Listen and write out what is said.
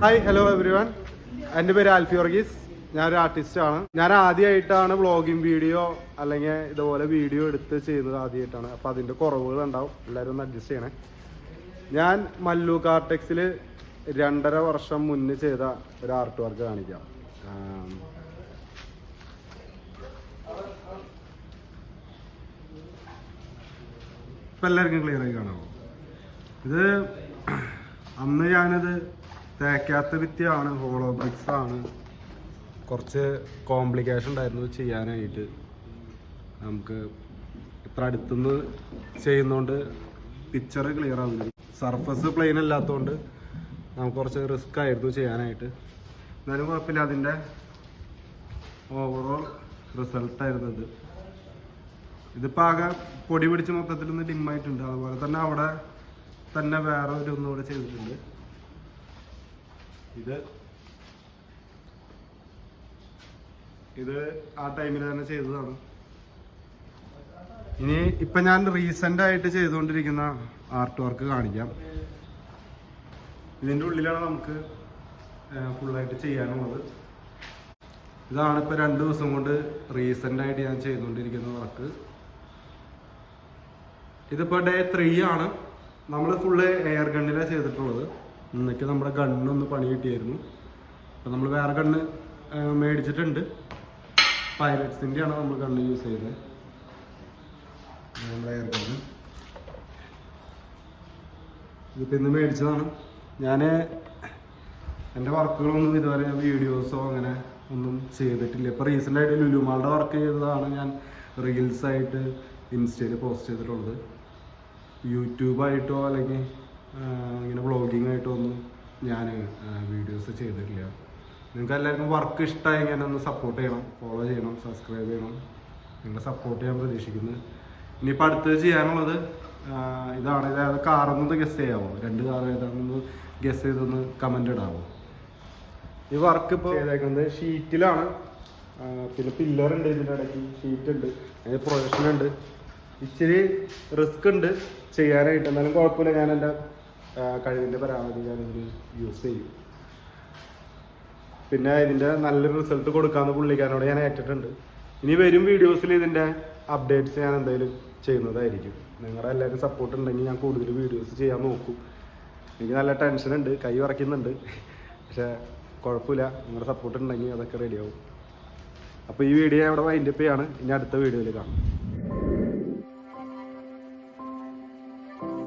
Hi hello everyone, എൻ്റെ പേര് ആൽഫി വർഗീസ്. ഞാനൊരു ആർട്ടിസ്റ്റാണ്. ഞാൻ ആദ്യമായിട്ടാണ് വ്ളോഗിങ് വീഡിയോ അല്ലെങ്കിൽ ഇതുപോലെ വീഡിയോ എടുത്ത് ചെയ്യുന്നത് ആദ്യമായിട്ടാണ്. അപ്പോൾ അതിൻ്റെ കുറവുകൾ ഉണ്ടാവും, എല്ലാവരും ഒന്ന് അഡ്ജസ്റ്റ് ചെയ്യണേ. ഞാൻ മല്ലു കാർടെക്സിൽ 2.5 വർഷം മുന്നേ ചെയ്ത ഒരു ആർട്ട് വർക്ക് കാണിക്കാം. ഇപ്പം എല്ലാവർക്കും ക്ലിയർ ആയി കാണാമോ? ഇത് അന്ന് ഞാനത് തേക്കാത്ത ഭിത്തിയാണ്, ഹോളോ ബ്രിക്സ് ആണ്. കുറച്ച് കോംപ്ലിക്കേഷൻ ഉണ്ടായിരുന്നു ചെയ്യാനായിട്ട്. നമുക്ക് ഇത്ര അടുത്തുനിന്ന് ചെയ്യുന്നതുകൊണ്ട് പിക്ചർ ക്ലിയർ ആവില്ല. സർഫസ് പ്ലെയിൻ അല്ലാത്തതുകൊണ്ട് നമുക്ക് കുറച്ച് റിസ്ക് ആയിരുന്നു ചെയ്യാനായിട്ട്. എന്നാലും കുഴപ്പമില്ല, അതിൻ്റെ ഓവറോൾ റിസൾട്ടായിരുന്നു ഇത്. ഇതിപ്പോൾ ആകെ പൊടി പിടിച്ച് മൊത്തത്തിലൊന്ന് ഡിമ്മായിട്ടുണ്ട്. അതുപോലെ തന്നെ അവിടെ തന്നെ വേറെ ഒന്നുകൂടെ ചെയ്തിട്ടുണ്ട്. ഇത് ആ ടൈമിൽ തന്നെ ചെയ്തതാണ്. ഇനി ഇപ്പം ഞാൻ റീസെൻ്റ് ആയിട്ട് ചെയ്തുകൊണ്ടിരിക്കുന്ന ആർട്ട് വർക്ക് കാണിക്കാം. ഇതിൻ്റെ ഉള്ളിലാണ് നമുക്ക് ഫുള്ളായിട്ട് ചെയ്യാനുള്ളത്. ഇതാണ് ഇപ്പോൾ 2 ദിവസം കൊണ്ട് റീസെൻ്റ് ആയിട്ട് ഞാൻ ചെയ്തുകൊണ്ടിരിക്കുന്ന വർക്ക്. ഇതിപ്പോൾ ഡേ 3 ആണ്. നമ്മൾ ഫുള്ള് എയർ ഗണ്ണിലാണ് ചെയ്തിട്ടുള്ളത്. ഇന്നൊക്കെ നമ്മുടെ ഗണ്ണൊന്ന് പണി കിട്ടിയായിരുന്നു. അപ്പോൾ നമ്മൾ വേറെ ഗണ്ണ് മേടിച്ചിട്ടുണ്ട്. പൈലറ്റ്സിൻ്റെയാണ് നമ്മൾ ഗണ്ണ് യൂസ് ചെയ്തത്, നമ്മുടെ എയർ ഗണ്ണ്. ഇതിപ്പോൾ ഇന്ന് മേടിച്ചതാണ്. ഞാൻ എൻ്റെ വർക്കുകളൊന്നും ഇതുവരെ വീഡിയോസോ അങ്ങനെ ഒന്നും ചെയ്തിട്ടില്ല. ഇപ്പോൾ റീസെൻ്റായിട്ട് ലുലുമാളുടെ വർക്ക് ചെയ്തതാണ് ഞാൻ റീൽസായിട്ട് ഇൻസ്റ്റയിൽ പോസ്റ്റ് ചെയ്തിട്ടുള്ളത്. യൂട്യൂബായിട്ടോ അല്ലെങ്കിൽ ഇങ്ങനെ വ്ളോഗിങ് ആയിട്ടോ ഒന്നും ഞാൻ വീഡിയോസ് ചെയ്തിട്ടില്ല. നിങ്ങൾക്ക് എല്ലാവർക്കും വർക്ക് ഇഷ്ടമായി ഇങ്ങനെ ഒന്ന് സപ്പോർട്ട് ചെയ്യണം, ഫോളോ ചെയ്യണം, സബ്സ്ക്രൈബ് ചെയ്യണം. നിങ്ങളെ സപ്പോർട്ട് ചെയ്യാൻ പ്രതീക്ഷിക്കുന്നു. ഇനിയിപ്പോൾ അടുത്തത് ചെയ്യാനുള്ളത് ഇതാണ്. ഇതായത് കാറൊന്നത് ഗസ് ചെയ്യാമോ? 2 കാർ ഏതാണെന്ന് ഗസ് ചെയ്തൊന്ന് കമൻ്റ് ഇടാമോ? ഈ വർക്ക് ഇപ്പോൾ ചെയ്തേക്കുന്നത് ഷീറ്റിലാണ്. പിന്നെ പില്ലറുണ്ട്, ഇതിൻ്റെ ഇടയ്ക്ക് ഷീറ്റ് ഉണ്ട്, അതിന് പ്രൊജക്ഷൻ ഉണ്ട്. ഇച്ചിരി റിസ്ക് ഉണ്ട് ചെയ്യാനായിട്ട്. എന്നാലും കുഴപ്പമില്ല, ഞാൻ എൻ്റെ കഴിവിൻ്റെ പരമാവധി ഞാനിതിൽ യൂസ് ചെയ്യും. പിന്നെ ഇതിൻ്റെ നല്ലൊരു റിസൾട്ട് കൊടുക്കാമെന്ന് പുള്ളിക്കാരനോട് ഞാൻ ഏറ്റിട്ടുണ്ട്. ഇനി വരും വീഡിയോസിൽ ഇതിൻ്റെ അപ്ഡേറ്റ്സ് ഞാൻ എന്തായാലും ചെയ്യുന്നതായിരിക്കും. നിങ്ങളുടെ എല്ലാവരും സപ്പോർട്ട് ഉണ്ടെങ്കിൽ ഞാൻ കൂടുതൽ വീഡിയോസ് ചെയ്യാൻ നോക്കും. എനിക്ക് നല്ല ടെൻഷനുണ്ട്, കൈ ഉറയ്ക്കുന്നുണ്ട്, പക്ഷേ കുഴപ്പമില്ല. നിങ്ങളുടെ സപ്പോർട്ട് ഉണ്ടെങ്കിൽ അതൊക്കെ റെഡിയാവും. അപ്പോൾ ഈ വീഡിയോ ഇവിടെ വൈൻഡപ്പ് ചെയ്യാണ്. ഇനി അടുത്ത വീഡിയോയിൽ കാണാം.